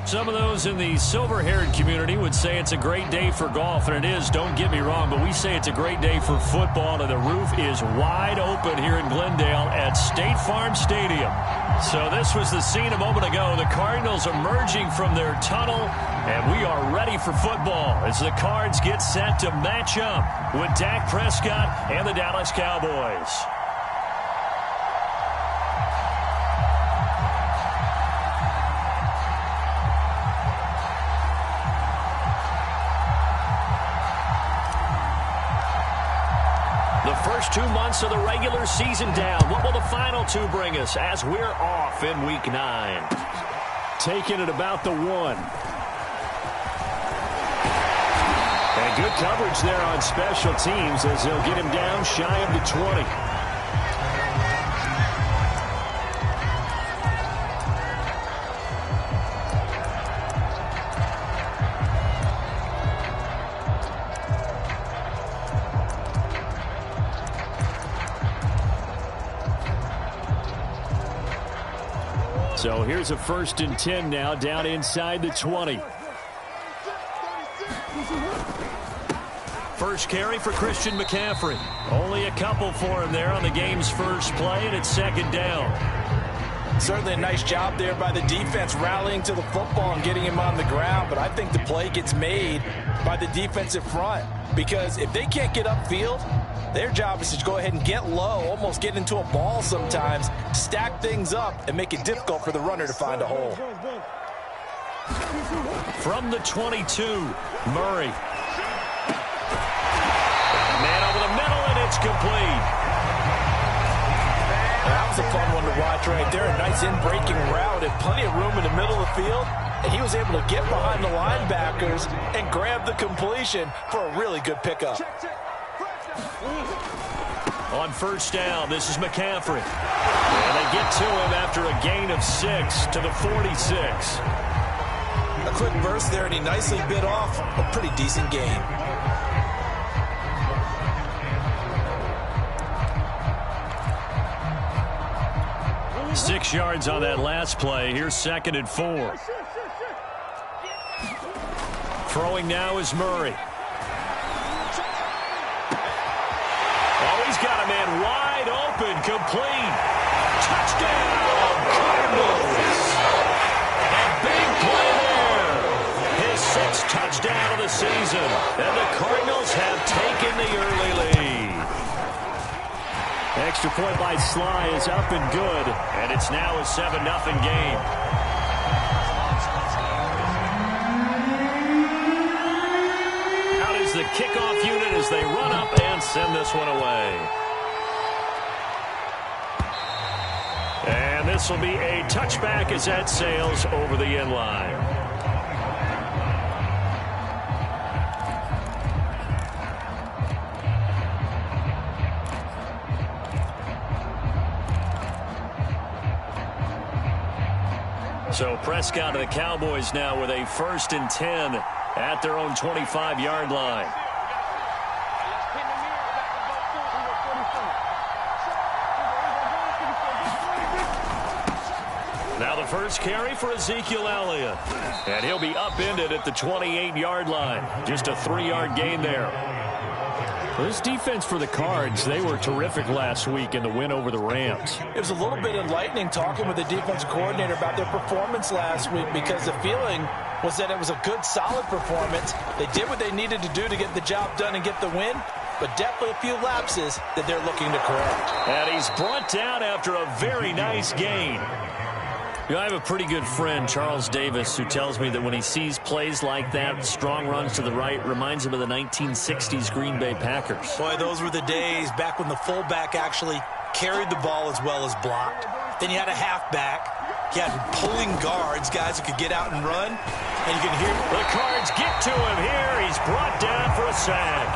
Some of those in the silver-haired community would say it's a great day for golf, and it is, don't get me wrong, but we say it's a great day for football, and the roof is wide open here in Glendale at State Farm Stadium. So this was the scene a moment ago. The Cardinals emerging from their tunnel, and we are ready for football as the Cards get set to match up with Dak Prescott and the Dallas Cowboys. First 2 months of the regular season down. What will the final two bring us as we're off in Week 9? Taking it about the 1. And good coverage there on special teams as they'll get him down shy of the 20. So here's a 1st and 10 now, down inside the 20. First carry for Christian McCaffrey. Only a couple for him there on the game's first play, and it's 2nd down. Certainly a nice job there by the defense rallying to the football and getting him on the ground, but I think the play gets made by the defensive front because if they can't get upfield, their job is to go ahead and get low, almost get into a ball sometimes, stack things up, and make it difficult for the runner to find a hole. From the 22, Murray. Man over the middle, and it's complete. That was a fun one to watch right there. A nice in-breaking route and plenty of room in the middle of the field. And he was able to get behind the linebackers and grab the completion for a really good pickup. On 1st down, this is McCaffrey. And they get to him after a gain of 6 to the 46. A quick burst there, and he nicely bit off a pretty decent gain. Six yards on that last play. Here's 2nd and 4. Throwing now is Murray. He's got a man wide open, complete. Touchdown, Cardinals. A big play there. His 6th touchdown of the season. And the Cardinals have taken the early lead. Extra point by Sly is up and good. And it's now a 7-0 game. The kickoff unit as they run up and send this one away. And this will be a touchback as that sails over the end line. So Prescott and the Cowboys now with a 1st and 10 at their own 25-yard line. Now the first carry for Ezekiel Elliott. And he'll be upended at the 28-yard line. Just a 3-yard gain there. Well, this defense for the Cards, they were terrific last week in the win over the Rams. It was a little bit enlightening talking with the defensive coordinator about their performance last week because the feeling was that it was a good, solid performance. They did what they needed to do to get the job done and get the win, but definitely a few lapses that they're looking to correct. And he's brought down after a very nice gain. You know, I have a pretty good friend, Charles Davis, who tells me that when he sees plays like that, strong runs to the right, reminds him of the 1960s Green Bay Packers. Boy, those were the days back when the fullback actually carried the ball as well as blocked. Then you had a halfback. You had pulling guards, guys who could get out and run. And you can hear the Cards get to him here. He's brought down for a sack.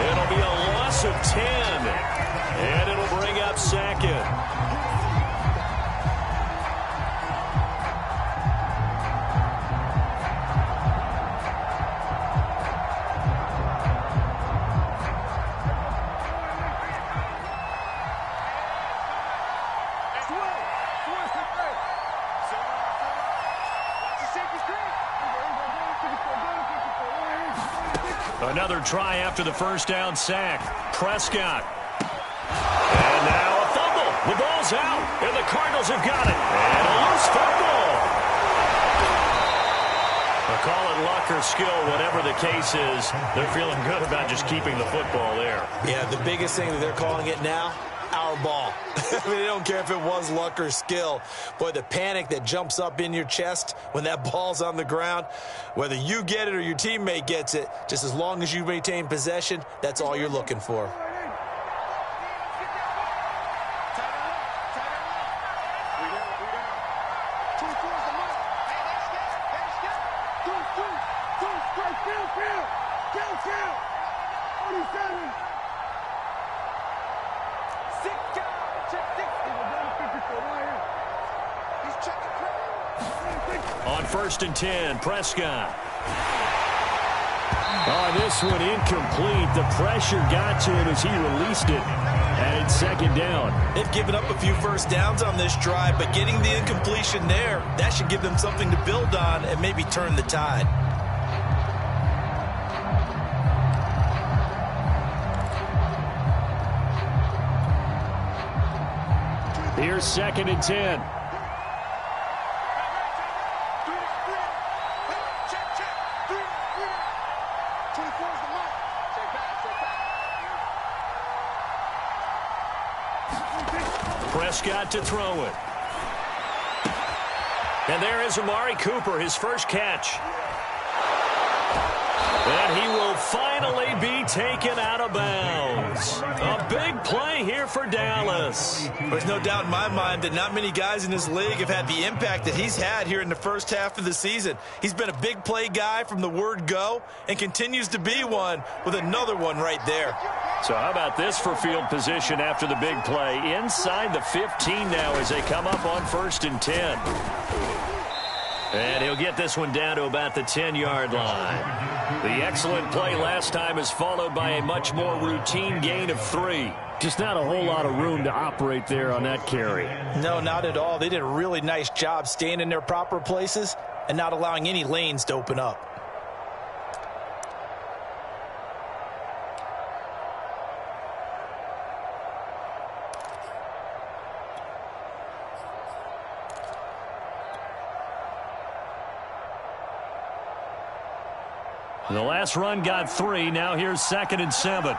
It'll be a loss of 10. And it'll bring up 2nd. Another try after the first down sack. Prescott. And now a fumble. The ball's out, and the Cardinals have got it. And a loose football. Call it luck or skill, whatever the case is. They're feeling good about just keeping the football there. Yeah, the biggest thing that they're calling it now, our ball. I mean, they don't care if it was luck or skill. Boy, the panic that jumps up in your chest when that ball's on the ground, whether you get it or your teammate gets it, just as long as you maintain possession, that's all you're looking for. On 1st and 10, Prescott. Oh, this one incomplete. The pressure got to him as he released it. And it's 2nd down. They've given up a few first downs on this drive, but getting the incompletion there, that should give them something to build on and maybe turn the tide. Here's 2nd and 10. Prescott to throw it. And there is Amari Cooper, his first catch. And he will finally be taken out of bounds. A big play here for Dallas. There's no doubt in my mind that not many guys in this league have had the impact that he's had here in the first half of the season. He's been a big play guy from the word go and continues to be one with another one right there. So how about this for field position after the big play? Inside the 15 now as they come up on 1st and 10. And he'll get this one down to about the 10-yard line. The excellent play last time is followed by a much more routine gain of 3. Just not a whole lot of room to operate there on that carry. No, not at all. They did a really nice job staying in their proper places and not allowing any lanes to open up. The last run got 3. Now here's 2nd and 7. A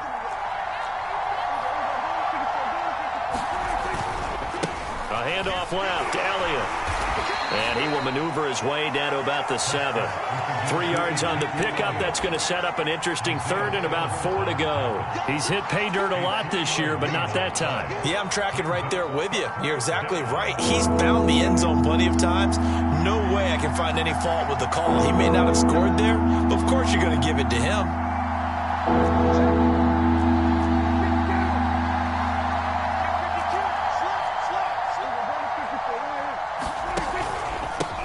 handoff left. Elliott. And he will maneuver his way down to about the 7. 3 yards on the pickup. That's going to set up an interesting 3rd and about 4 to go. He's hit pay dirt a lot this year, but not that time. Yeah, I'm tracking right there with you. You're exactly right. He's found the end zone plenty of times. No way I can find any fault with the call. He may not have scored there, but of course you're going to give it to him.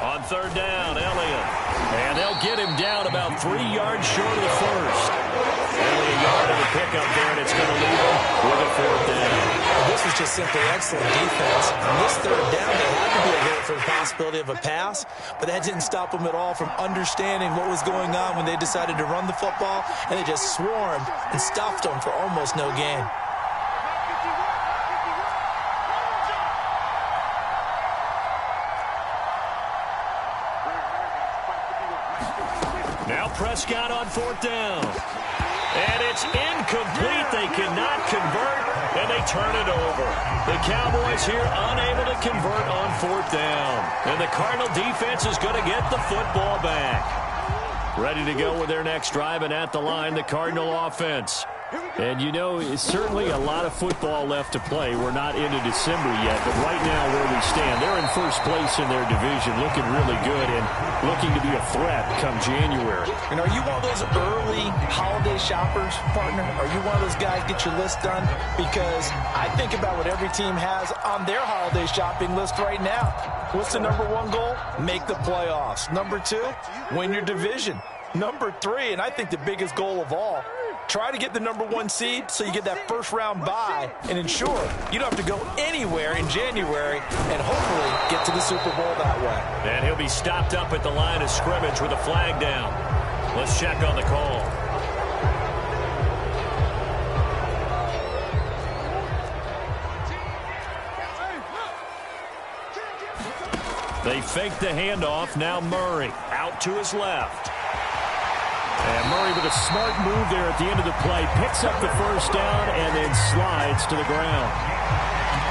On 3rd down, Elliott. And they'll get him down about 3 yards short of the 1st. Only a yard of the pickup there, and it's going to leave him with a 4th down. This was just simply excellent defense. On this 3rd down, they had to be alert for the possibility of a pass, but that didn't stop them at all from understanding what was going on when they decided to run the football, and they just swarmed and stuffed them for almost no gain. Now Prescott on 4th down. And it's incomplete. They cannot convert, and they turn it over. The Cowboys here unable to convert on 4th down. And the Cardinal defense is going to get the football back. Ready to go with their next drive, and at the line, the Cardinal offense. And, you know, it's certainly a lot of football left to play. We're not into December yet, but right now where we stand, they're in first place in their division, looking really good and looking to be a threat come January. And are you one of those early holiday shoppers, partner? Are you one of those guys get your list done? Because I think about what every team has on their holiday shopping list right now. What's the number 1 goal? Make the playoffs. Number 2, win your division. Number 3, and I think the biggest goal of all, try to get the number 1 seed so you get that first-round bye and ensure you don't have to go anywhere in January and hopefully get to the Super Bowl that way. And he'll be stopped up at the line of scrimmage with a flag down. Let's check on the call. They fake the handoff. Now Murray out to his left. And Murray with a smart move there at the end of the play. Picks up the first down and then slides to the ground.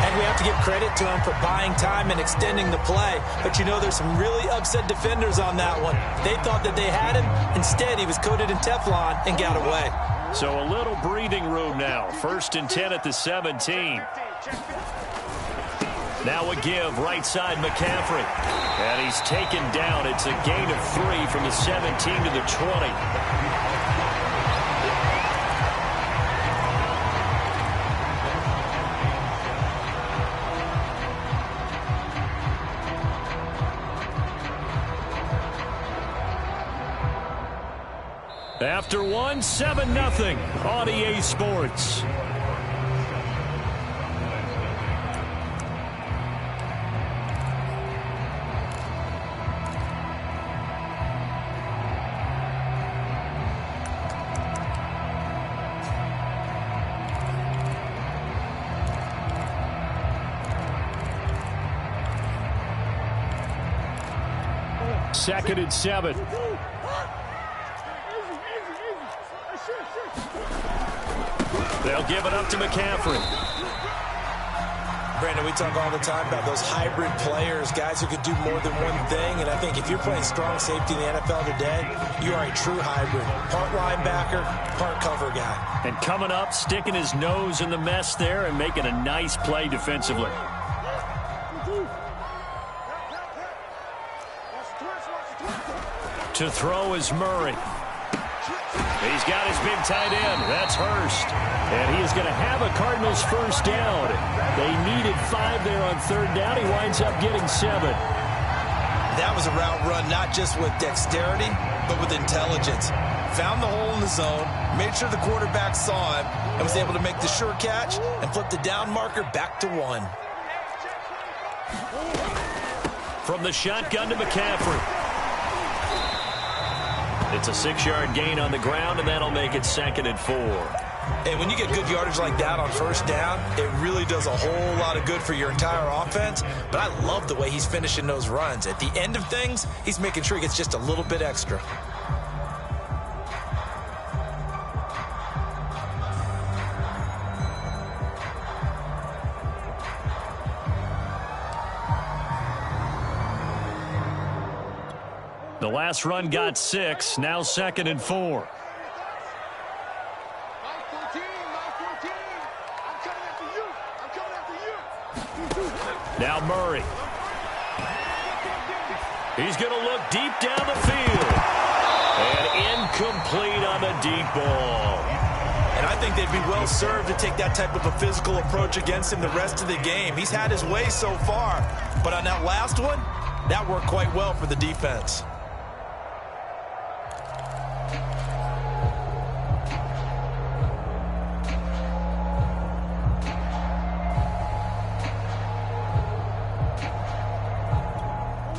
And we have to give credit to him for buying time and extending the play. But you know, there's some really upset defenders on that one. They thought that they had him. Instead, he was coated in Teflon and got away. So a little breathing room now. 1st and 10 at the 17. Now a give, right side McCaffrey. And he's taken down. It's a gain of 3 from the 17 to the 20. After one, 7-0 on EA Sports. Second and 7. They'll give it up to McCaffrey. Brandon, we talk all the time about those hybrid players, guys who could do more than one thing. And I think if you're playing strong safety in the NFL today, you are a true hybrid. Part linebacker, part cover guy. And coming up, sticking his nose in the mess there and making a nice play defensively. To throw is Murray. He's got his big tight end. That's Hurst. And he is going to have a Cardinals first down. They needed 5 there on 3rd down. He winds up getting 7. That was a route run, not just with dexterity, but with intelligence. Found the hole in the zone, made sure the quarterback saw him, and was able to make the sure catch and flip the down marker back to 1. From the shotgun to McCaffrey. It's a 6-yard gain on the ground, and that'll make it 2nd and 4. And when you get good yardage like that on 1st down, it really does a whole lot of good for your entire offense. But I love the way he's finishing those runs. At the end of things, he's making sure he gets just a little bit extra. The last run got 6. Now 2nd and 4. Now Murray. He's going to look deep down the field. And incomplete on the deep ball. And I think they'd be well served to take that type of a physical approach against him the rest of the game. He's had his way so far. But on that last one, that worked quite well for the defense.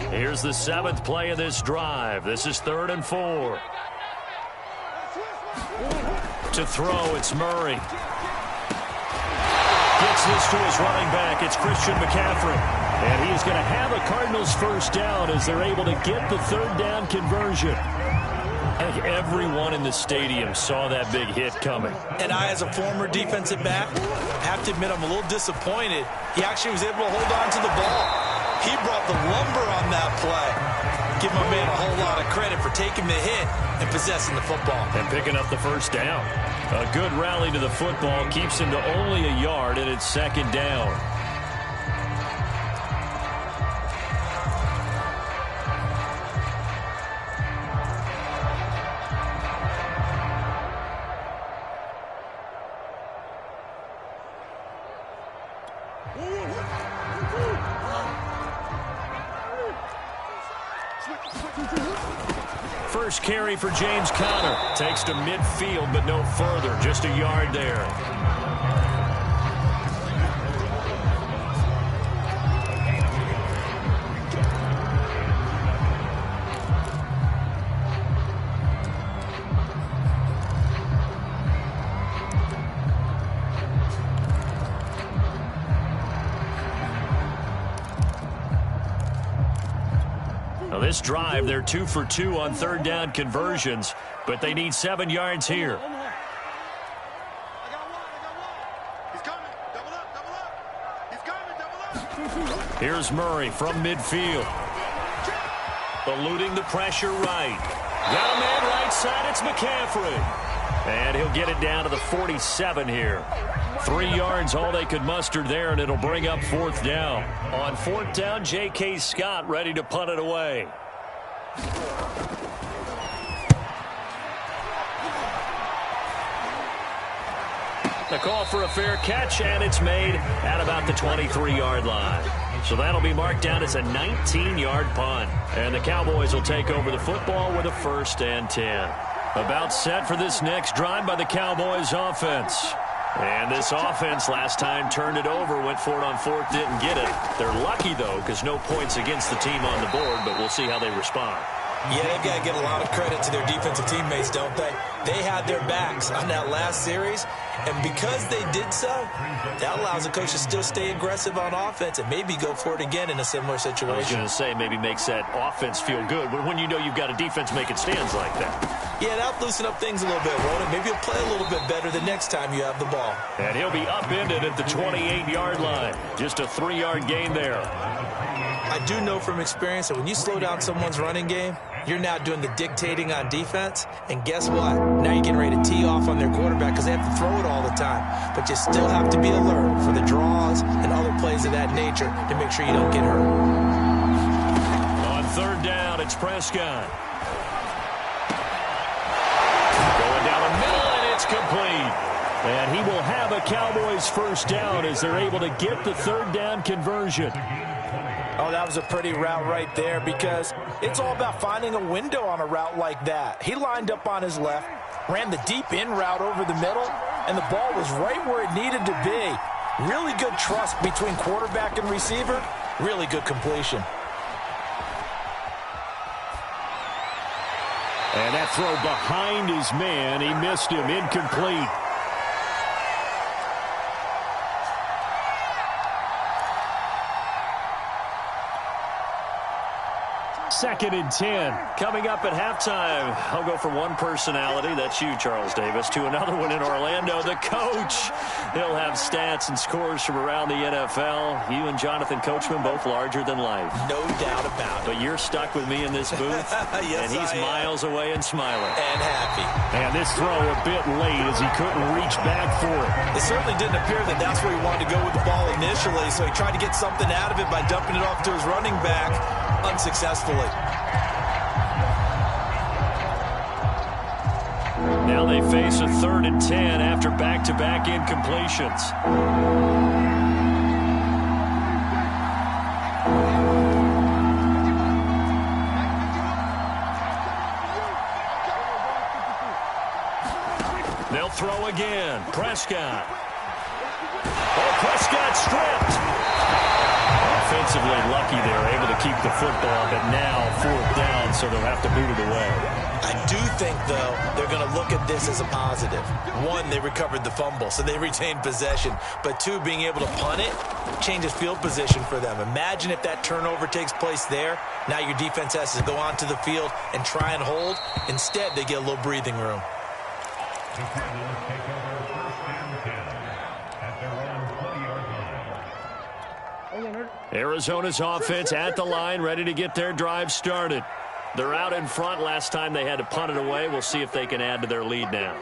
Here's the 7th play of this drive. This is 3rd and 4. To throw, it's Murray. Gets this to his running back. It's Christian McCaffrey. And he is going to have a Cardinals first down as they're able to get the 3rd down conversion. I think everyone in the stadium saw that big hit coming. And I, as a former defensive back, have to admit I'm a little disappointed. He actually was able to hold on to the ball. He brought the lumber on that play. Give my man a whole lot of credit for taking the hit and possessing the football. And picking up the first down. A good rally to the football keeps him to only a yard, and it's 2nd down. First carry for James Conner. Takes to midfield, but no further. Just a yard there. Now this drive, they're 2 for 2 on third down conversions, but they need 7 yards here. Here's Murray from midfield. Eluding the pressure right. Got a man right side. It's McCaffrey. And he'll get it down to the 47 here. 3 yards, all they could muster there, and it'll bring up fourth down. On fourth down, J.K. Scott ready to punt it away. The call for a fair catch, and it's made at about the 23-yard line. So that'll be marked down as a 19-yard punt. And the Cowboys will take over the football with a 1st and 10. About set for this next drive by the Cowboys offense. And this offense last time turned it over, went for it on fourth, didn't get it. They're lucky, though, because no points against the team on the board, but we'll see how they respond. Yeah, they've got to give a lot of credit to their defensive teammates, don't they? They had their backs on that last series, and because they did so, that allows the coach to still stay aggressive on offense and maybe go for it again in a similar situation. I was going to say maybe makes that offense feel good, but when you know you've got a defense making stands like that. Yeah, that'll loosen up things a little bit, won't it? Maybe you'll play a little bit better the next time you have the ball. And he'll be upended at the 28-yard line. Just a 3-yard gain there. I do know from experience that when you slow down someone's running game, you're now doing the dictating on defense, and guess what? Now you're getting ready to tee off on their quarterback because they have to throw it all the time. But you still have to be alert for the draws and other plays of that nature to make sure you don't get hurt. On third down, it's Prescott. Going down the middle, and it's complete. And he will have a Cowboys first down as they're able to get the third down conversion. Oh, that was a pretty route right there because it's all about finding a window on a route like that. He lined up on his left, ran the deep in route over the middle, and the ball was right where it needed to be. Really good trust between quarterback and receiver. Really good completion. And that throw behind his man, he missed him, incomplete. Second and 10. Coming up at halftime, I'll go from one personality, that's you, Charles Davis, to another one in Orlando, the coach. He'll have stats and scores from around the NFL. You and Jonathan Coachman, both larger than life. No doubt about it. But you're stuck with me in this booth, yes, and he's miles away and smiling. And happy. And this throw a bit late as he couldn't reach back for it. It certainly didn't appear that that's where he wanted to go with the ball initially, so he tried to get something out of it by dumping it off to his running back unsuccessfully. Now they face a 3rd and 10 after back-to-back incompletions. They'll throw again. Prescott. Oh, Prescott stripped. Offensively lucky they were able to keep the football, but now 4th down, so they'll have to boot it away. I do think, though, they're going to look at this as a positive. One, they recovered the fumble, so they retained possession. But two, being able to punt it changes field position for them. Imagine if that turnover takes place there. Now your defense has to go onto the field and try and hold. Instead, they get a little breathing room. Arizona's offense at the line, ready to get their drive started. They're out in front. Last time they had to punt it away. We'll see if they can add to their lead now.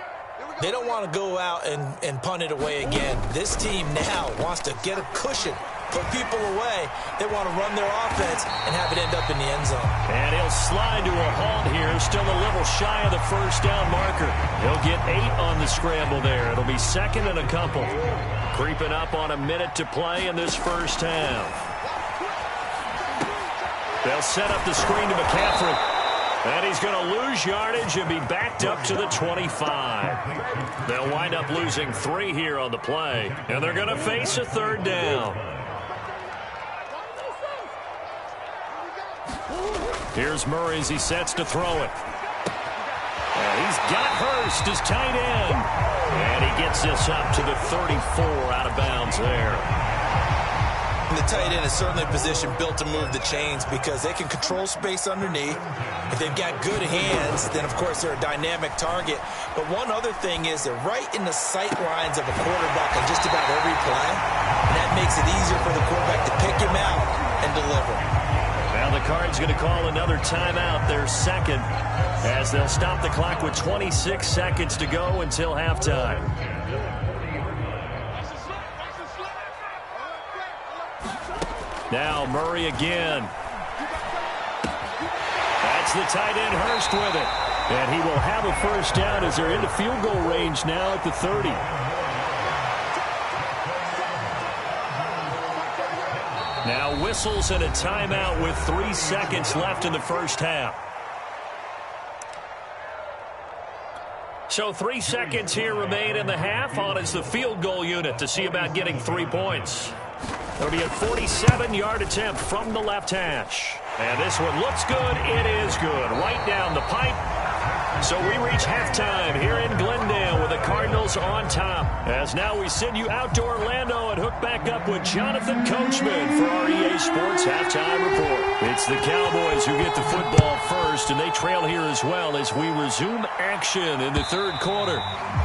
They don't want to go out and punt it away again. This team now wants to get a cushion, put people away. They want to run their offense and have it end up in the end zone. And he'll slide to a halt here, still a little shy of the first down marker. He'll get 8 on the scramble there. It'll be 2nd and a couple. Creeping up on a minute to play in this first half. They'll set up the screen to McCaffrey. And he's going to lose yardage and be backed up to the 25. They'll wind up losing 3 here on the play. And they're going to face a 3rd down. Here's Murray as he sets to throw it. And he's got Hurst, his tight end. And he gets this up to the 34 out of bounds there. the tight end is certainly a position built to move the chains because they can control space underneath. If they've got good hands, then, of course, they're a dynamic target. But one other thing is they're right in the sight lines of a quarterback on just about every play. And that makes it easier for the quarterback to pick him out and deliver. Now the Cards going to call another timeout, their second, as they'll stop the clock with 26 seconds to go until halftime. Now Murray again. That's the tight end, Hurst, with it. And he will have a first down as they're into field goal range now at the 30. Now whistles and a timeout with 3 seconds left in the first half. So 3 seconds here remain in the half on as the field goal unit to see about getting 3 points. It'll be a 47-yard attempt from the left hash. And this one looks good. It is good. Right down the pipe. So we reach halftime here in Glendale with the Cardinals on top. As now we send you out to Orlando and hook back up with Jonathan Coachman for our EA Sports Halftime Report. It's the Cowboys who get the football first, and they trail here as well as we resume action in the third quarter.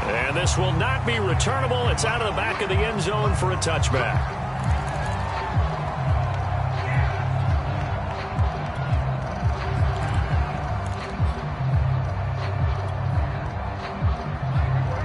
And this will not be returnable. It's out of the back of the end zone for a touchback.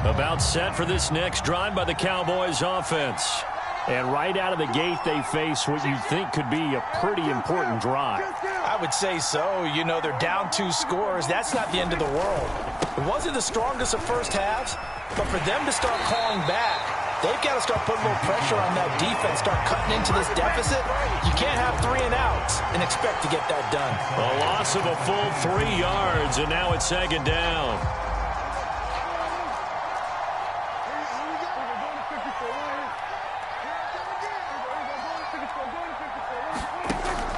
About set for this next drive by the Cowboys offense. And right out of the gate, they face what you think could be a pretty important drive. I would say so. You know, they're down 2 scores. That's not the end of the world. It wasn't the strongest of first halves, but for them to start calling back, they've got to start putting a little pressure on that defense, start cutting into this deficit. You can't have 3 and outs and expect to get that done. A loss of a full 3 yards, and now it's second down.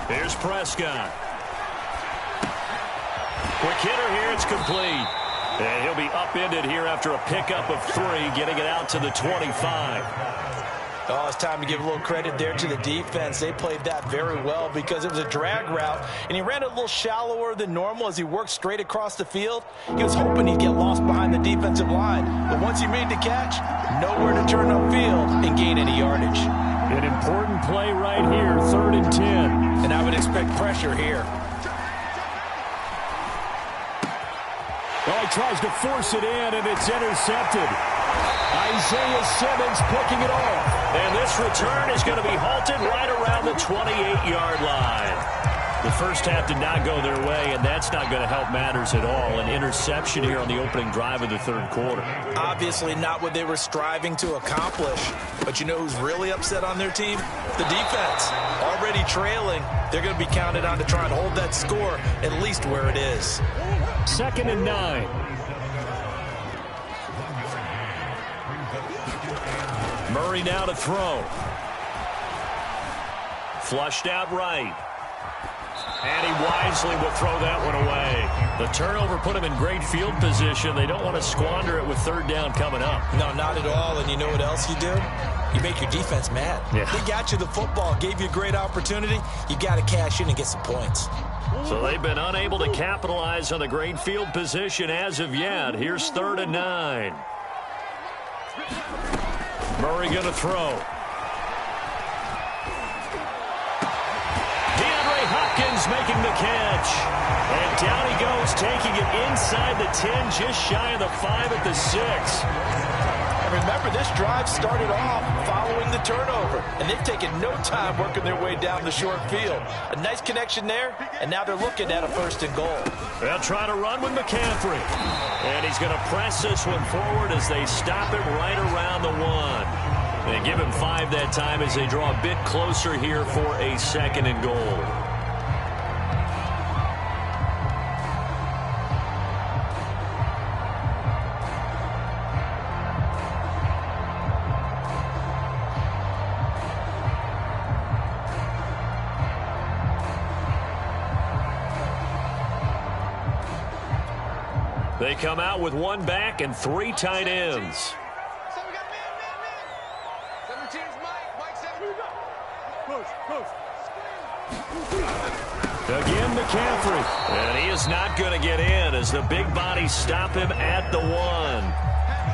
Here's Prescott. Quick hitter here. It's complete. And he'll be upended here after a pickup of 3, getting it out to the 25. Oh, it's time to give a little credit there to the defense. They played that very well because it was a drag route, and he ran it a little shallower than normal as he worked straight across the field. He was hoping he'd get lost behind the defensive line, but once he made the catch, nowhere to turn upfield and gain any yardage. An important play right here, 3rd and 10. And I would expect pressure here. Well, he tries to force it in, and it's intercepted. Isaiah Simmons picking it off. And this return is going to be halted right around the 28-yard line. The first half did not go their way, and that's not going to help matters at all. An interception here on the opening drive of the third quarter. Obviously not what they were striving to accomplish. But you know who's really upset on their team? The defense. Already trailing. They're going to be counted on to try and hold that score at least where it is. 2nd and 9. Murray now to throw. Flushed out right. And he wisely will throw that one away. The turnover put him in great field position. They don't want to squander it with 3rd down coming up. No, not at all. And you know what else you do? You make your defense mad. Yeah. They got you the football, gave you a great opportunity. You got to cash in and get some points. So they've been unable to capitalize on the great field position as of yet. Here's 3rd and 9. Murray going to throw. Hopkins making the catch. And down he goes, taking it inside the 10, just shy of the 5 at the 6. And remember, this drive started off following the turnover. And they've taken no time working their way down the short field. A nice connection there, and now they're looking at a 1st and goal. They'll try to run with McCaffrey. And he's going to press this one forward as they stop it right around the 1. They give him 5 that time as they draw a bit closer here for a 2nd and goal. They come out with 1 back and 3 tight ends. So we got man. 17's Mike. Mike 7. again, McCaffrey. And he is not going to get in as the big bodies stop him at the 1.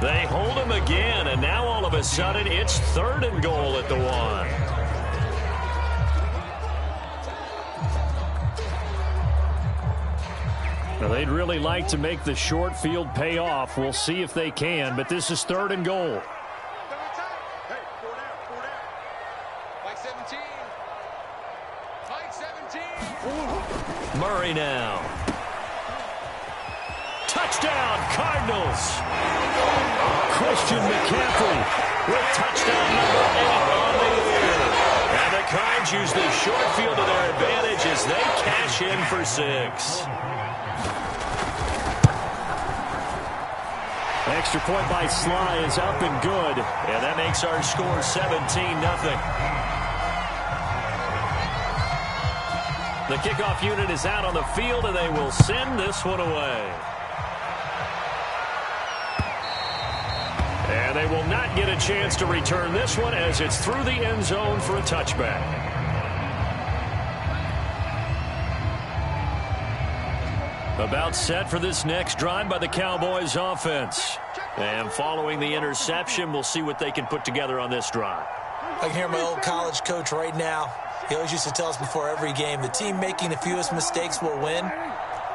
They hold him again, and now all of a sudden it's 3rd and goal at the 1. Well, they'd really like to make the short field pay off. We'll see if they can, but this is 3rd and goal. Murray now. Touchdown, Cardinals. Christian McCaffrey with touchdown number 8 on the year. And the Cards use the short field to their advantage as they cash in for 6. Extra point by Sly is up and good. And that makes our score 17-0. The kickoff unit is out on the field, and they will send this one away. And they will not get a chance to return this one as it's through the end zone for a touchback. About set for this next drive by the Cowboys offense. And following the interception, we'll see what they can put together on this drive. I can hear my old college coach right now. He always used to tell us before every game, the team making the fewest mistakes will win.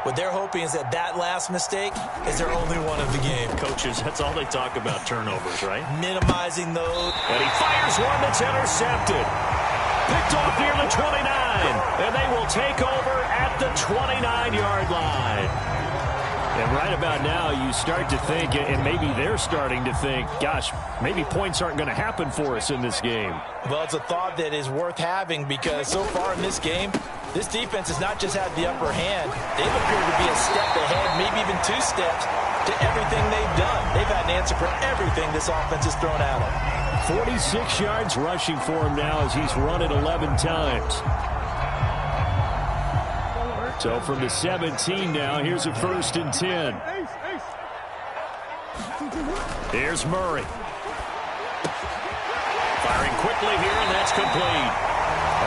What they're hoping is that last mistake is their only one of the game. Coaches, that's all they talk about, turnovers, right? Minimizing those. And he fires one that's intercepted. Picked off near the 29. And they will take over at the 29-yard line. And right about now, you start to think, and maybe they're starting to think, gosh, maybe points aren't going to happen for us in this game. Well, it's a thought that is worth having because so far in this game, this defense has not just had the upper hand. They've appeared to be a step ahead, maybe even 2 steps to everything they've done. They've had an answer for everything this offense has thrown at them. 46 yards rushing for him now as he's run it 11 times. So from the 17 now, here's a 1st and 10. Here's Murray. Firing quickly here, and that's complete.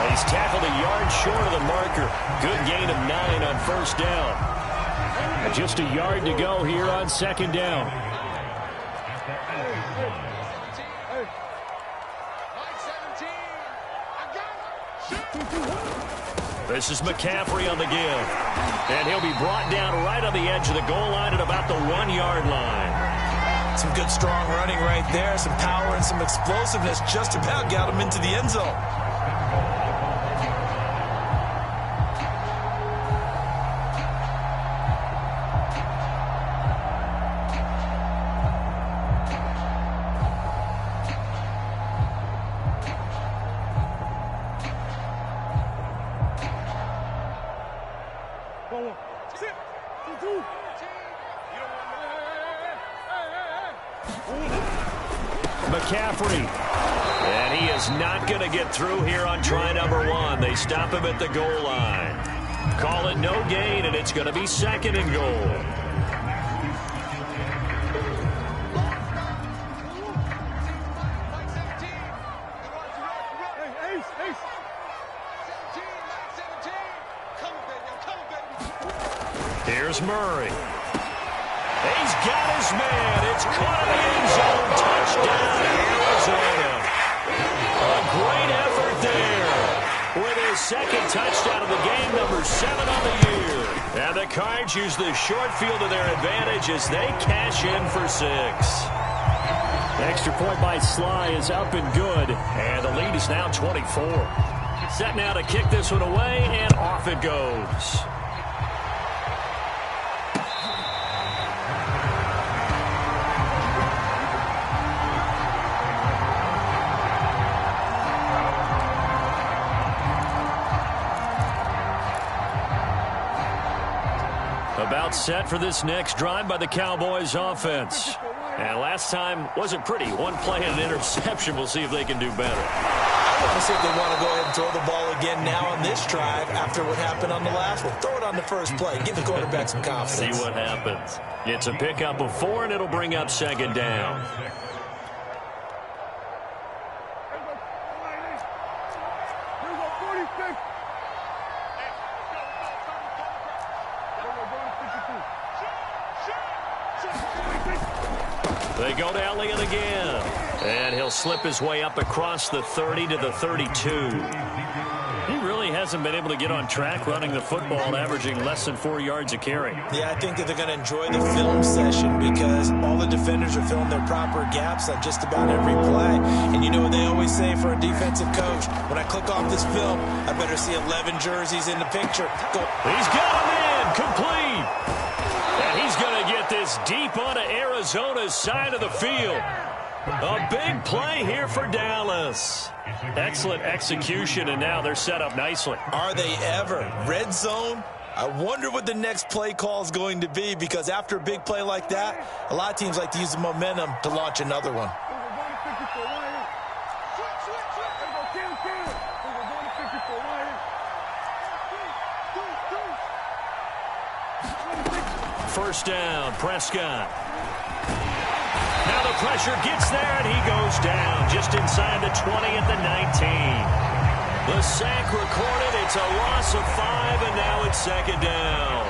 He's tackled a yard short of the marker. Good gain of 9 on 1st down. And just a yard to go here on 2nd down. This is McCaffrey on the give. And he'll be brought down right on the edge of the goal line at about the 1-yard line. Some good, strong running right there. Some power and some explosiveness just about got him into the end zone. McCaffrey. And he is not going to get through here on try number 1. They stop him at the goal line. Call it no gain, and it's going to be 2nd and goal. Here's Murray. He's got his man. It's caught in the end zone. Touchdown, Arizona. A great effort there with his 2nd touchdown of the game, number 7 on the year. And the Cards use the short field to their advantage as they cash in for 6. Extra point by Sly is up and good. And the lead is now 24. Set now to kick this one away, and off it goes. About set for this next drive by the Cowboys offense. And last time wasn't pretty. One play and an interception. We'll see if they can do better. I want to see if they want to go ahead and throw the ball again now on this drive after what happened on the last one. Throw it on the first play. Give the quarterback some confidence. See what happens. It's a pickup of 4, and it'll bring up 2nd down. They go to Elliott again. And he'll slip his way up across the 30 to the 32. He really hasn't been able to get on track running the football, averaging less than 4 yards a carry. Yeah, I think that they're going to enjoy the film session because all the defenders are filling their proper gaps on just about every play. And you know what they always say for a defensive coach? When I click off this film, I better see 11 jerseys in the picture. Go. He's got him in, complete. And he's going to get this deep onto Arizona's side of the field. A big play here for Dallas. Excellent execution, and now they're set up nicely. Are they ever? Red zone? I wonder what the next play call is going to be, because after a big play like that, a lot of teams like to use the momentum to launch another one. First down, Prescott. Now the pressure gets there, and he goes down just inside the 20 at the 19. The sack recorded. It's a loss of 5, and now it's second down.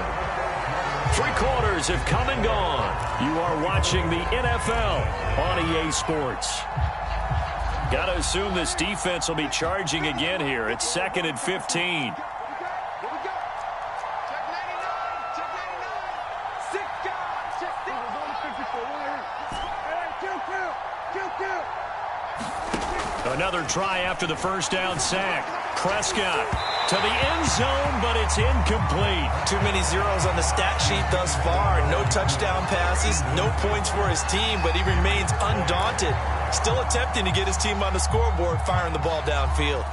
3 quarters have come and gone. You are watching the NFL on EA Sports. Got to assume this defense will be charging again here. It's 2nd and 15. Another try after the first down sack. Prescott to the end zone, but it's incomplete. Too many zeros on the stat sheet thus far. No touchdown passes, no points for his team, but he remains undaunted. Still attempting to get his team on the scoreboard, firing the ball downfield.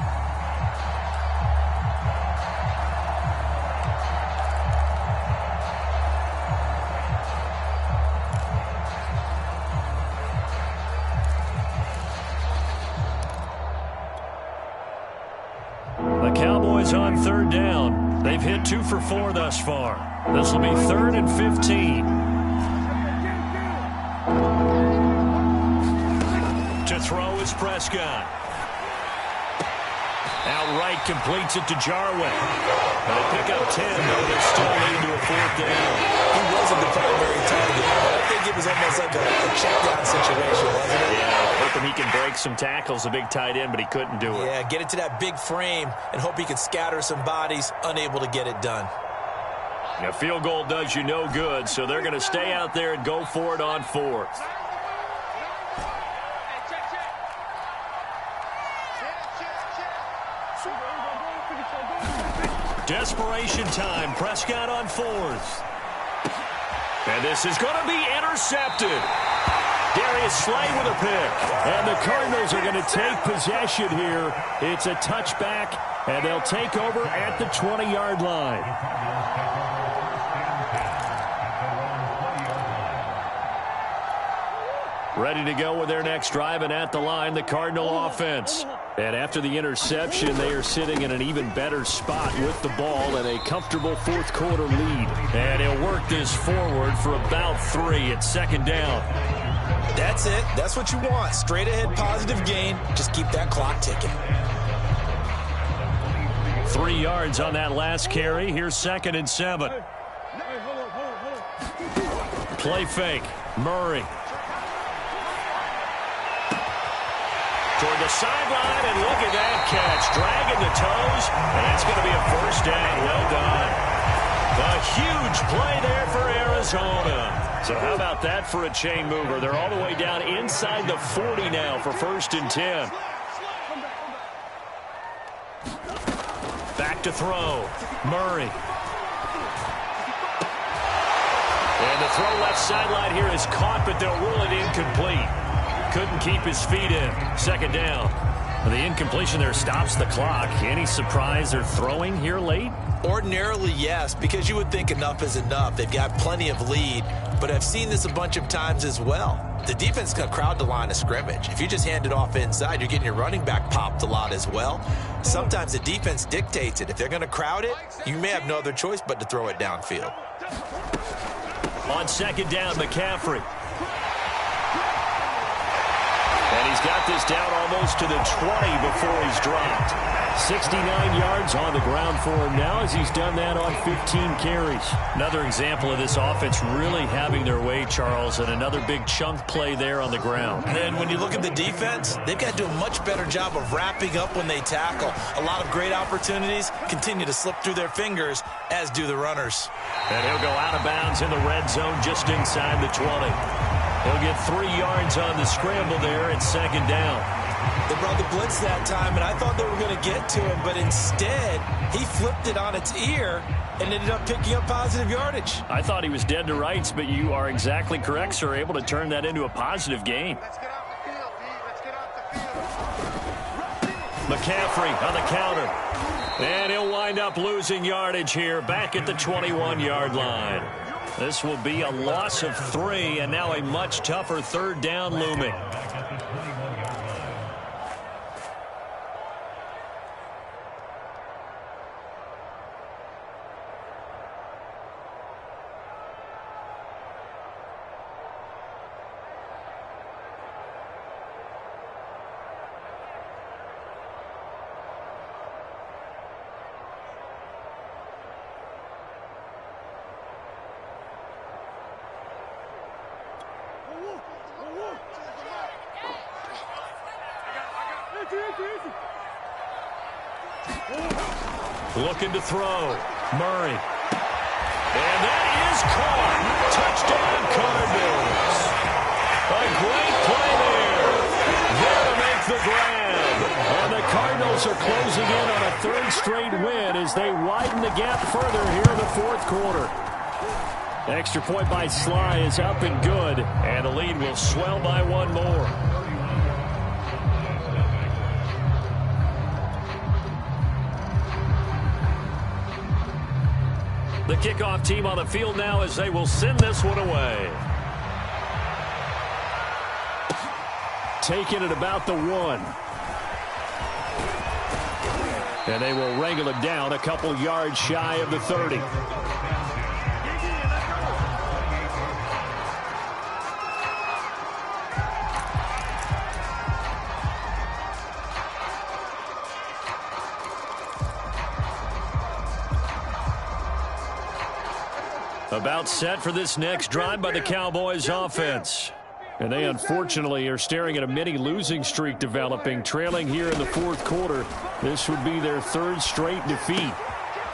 On 3rd down. They've hit 2 for 4 thus far. This will be 3rd and 15. To throw is Prescott. Outright completes it to Jarwin. They pick up 10, though they're still leading to a 4th down. He wasn't the primary target, but I think it was almost like a check-down situation, wasn't it? Yeah, hoping he can break some tackles, a big tight end, but he couldn't do it. Yeah, get it to that big frame and hope he can scatter some bodies, unable to get it done. A field goal does you no good, so they're going to stay out there and go for it on 4th. Desperation time. Prescott on 4th. And this is going to be intercepted. Darius Slay with a pick. And the Cardinals are going to take possession here. It's a touchback, and they'll take over at the 20-yard line. Ready to go with their next drive, and at the line, the Cardinal offense. And after the interception, they are sitting in an even better spot with the ball and a comfortable 4th quarter lead. And he'll work this forward for about 3 at 2nd down. That's it. That's what you want. Straight ahead positive gain. Just keep that clock ticking. 3 yards on that last carry. Here's 2nd and 7. Play fake. Murray. Toward the sideline, and look at that catch. Dragging the toes, and that's going to be a 1st down. Well done. A huge play there for Arizona. So how about that for a chain mover? They're all the way down inside the 40 now for 1st and 10. Back to throw. Murray. And the throw left sideline here is caught, but they'll rule it incomplete. Couldn't keep his feet in. 2nd down. The incompletion there stops the clock. Any surprise they're throwing here late? Ordinarily, yes, because you would think enough is enough. They've got plenty of lead, but I've seen this a bunch of times as well. The defense can crowd the line of scrimmage. If you just hand it off inside, you're getting your running back popped a lot as well. Sometimes the defense dictates it. If they're going to crowd it, you may have no other choice but to throw it downfield. On 2nd down, McCaffrey. And he's got this down almost to the 20 before he's dropped. 69 yards on the ground for him now as he's done that on 15 carries. Another example of this offense really having their way, Charles, and another big chunk play there on the ground. And then when you look at the defense, they've got to do a much better job of wrapping up when they tackle. A lot of great opportunities continue to slip through their fingers, as do the runners. And he'll go out of bounds in the red zone just inside the 20. He'll get 3 yards on the scramble there at second down. They brought the blitz that time, and I thought they were going to get to him, but instead, he flipped it on its ear and ended up picking up positive yardage. I thought he was dead to rights, but you are exactly correct, sir. Able to turn that into a positive gain. Let's get off the field, D. Let's get off the field. McCaffrey on the counter. And he'll wind up losing yardage here back at the 21-yard line. This will be a loss of 3, and now a much tougher third down looming. Looking to throw. Murray. And that is caught. Touchdown Cardinals. A great play there. There to make the grab. And the Cardinals are closing in on a third straight win as they widen the gap further here in the fourth quarter. Extra point by Sly is up and good. And the lead will swell by 1 more. The kickoff team on the field now as they will send this one away. Taking it about the 1. And they will wrangle it down a couple yards shy of the 30. About set for this next drive by the Cowboys offense. And they unfortunately are staring at a mini losing streak developing, trailing here in the fourth quarter. This would be their 3rd straight defeat.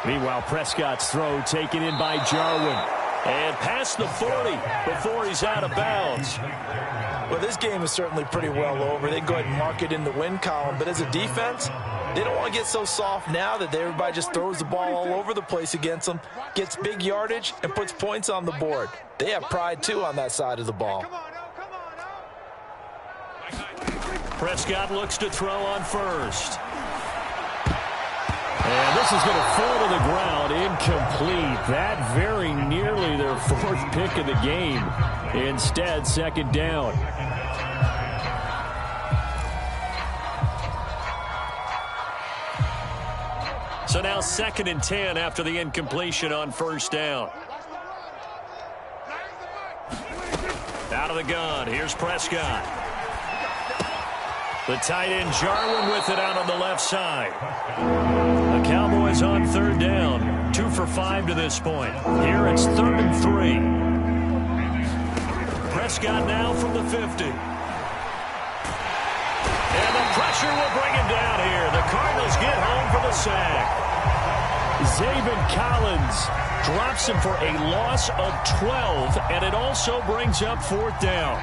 Meanwhile, Prescott's throw taken in by Jarwin. And past the 40 before he's out of bounds. Well, this game is certainly pretty well over. They can go ahead and mark it in the win column. But as a defense, they don't want to get so soft now that everybody just throws the ball all over the place against them, gets big yardage, and puts points on the board. They have pride, too, on that side of the ball. Prescott looks to throw on first. And this is going to fall to the ground, incomplete. That very nearly their 4th pick of the game. Instead, second down. So now 2nd and 10 after the incompletion on first down. Out of the gun, here's Prescott. The tight end Jarwin with it out on the left side. The Cowboys on 3rd down. 2 for 5 to this point. Here it's 3rd and 3. Prescott now from the 50. And the pressure will bring him down here. The Cardinals get home for the sack. Zaven Collins drops him for a loss of 12, and it also brings up 4th down.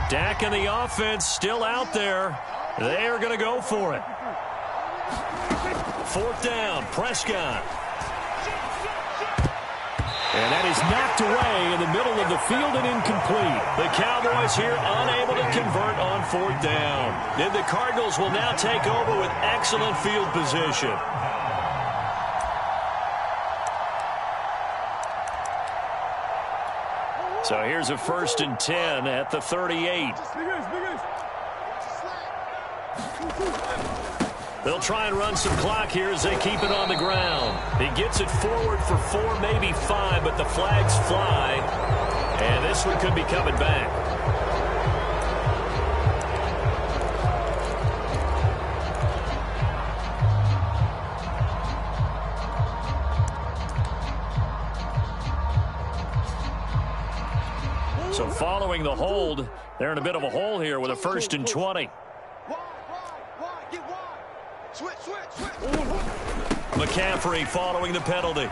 Dak and the offense still out there. They are going to go for it. 4th down, Prescott. And that is knocked away in the middle of the field and incomplete. The Cowboys here unable to convert on 4th down. And the Cardinals will now take over with excellent field position. So here's a 1st and 10 at the 38. They'll try and run some clock here as they keep it on the ground. He gets it forward for 4, maybe 5, but the flags fly. And this one could be coming back. So following the hold, they're in a bit of a hole here with a 1st and 20. McCaffrey following the penalty.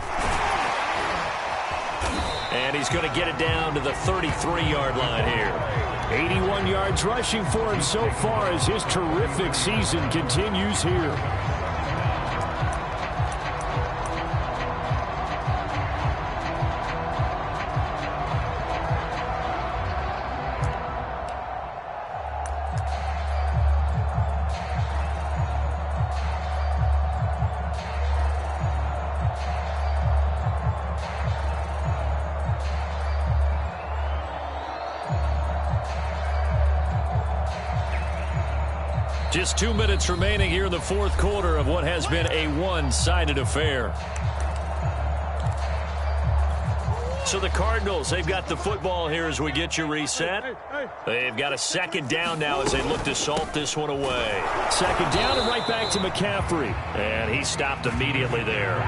And he's going to get it down to the 33-yard line here. 81 yards rushing for him so far as his terrific season continues here. Just 2 minutes remaining here in the fourth quarter of what has been a one-sided affair. So the Cardinals, they've got the football here as we get you reset. They've got a 2nd down now as they look to salt this one away. 2nd down and right back to McCaffrey. And he stopped immediately there.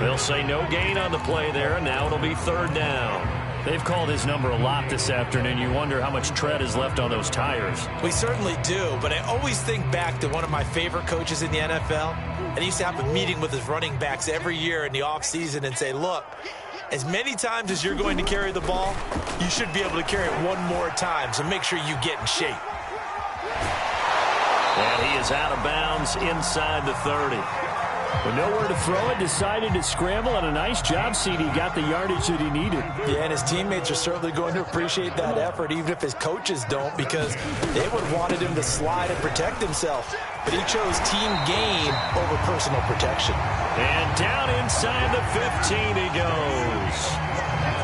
They'll say no gain on the play there, and now it'll be 3rd down. They've called his number a lot this afternoon. You wonder how much tread is left on those tires. We certainly do, but I always think back to one of my favorite coaches in the NFL. And he used to have a meeting with his running backs every year in the offseason and say, look, as many times as you're going to carry the ball, you should be able to carry it one more time, so make sure you get in shape. And he is out of bounds inside the 30. With nowhere to throw it, decided to scramble, and a nice job, CD. Got the yardage that he needed. Yeah, and his teammates are certainly going to appreciate that effort, even if his coaches don't, because they would have wanted him to slide and protect himself. But he chose team gain over personal protection. And down inside the 15 he goes.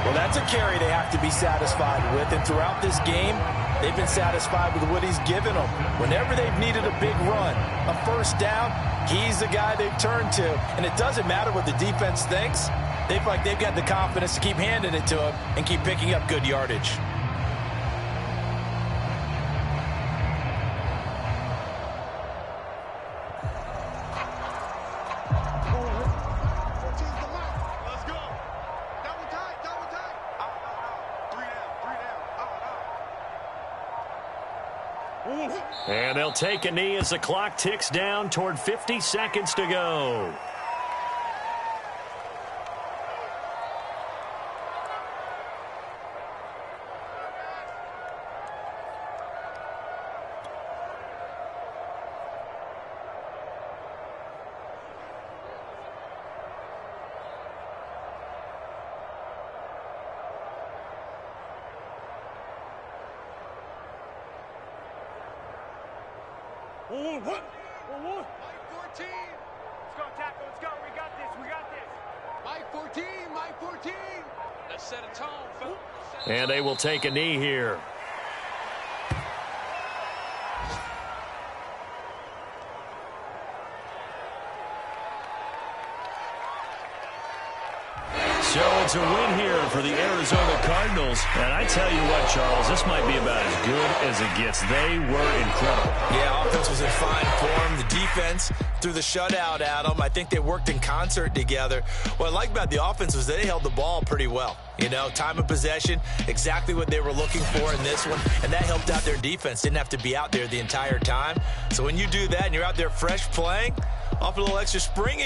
Well, that's a carry they have to be satisfied with, and throughout this game, they've been satisfied with what he's given them. Whenever they've needed a big run, a 1st down, he's the guy they've turned to. And it doesn't matter what the defense thinks. They feel like they've got the confidence to keep handing it to him and keep picking up good yardage. And they'll take a knee as the clock ticks down toward 50 seconds to go. Mike 14. Let's go, tackle. Let's go. We got this. We got this. Mike 14. Mike 14. Let's set a tone, fellas. And they will take a knee here. So it's a win here for the Arizona Cardinals. And I tell you what, Charles, this might be about as good as it gets. They were incredible. Yeah, offense was in fine form. The defense threw the shutout at them. I think they worked in concert together. What I like about the offense was they held the ball pretty well. You know, time of possession, exactly what they were looking for in this one. And that helped out their defense. Didn't have to be out there the entire time. So when you do that and you're out there fresh playing, off a little extra spring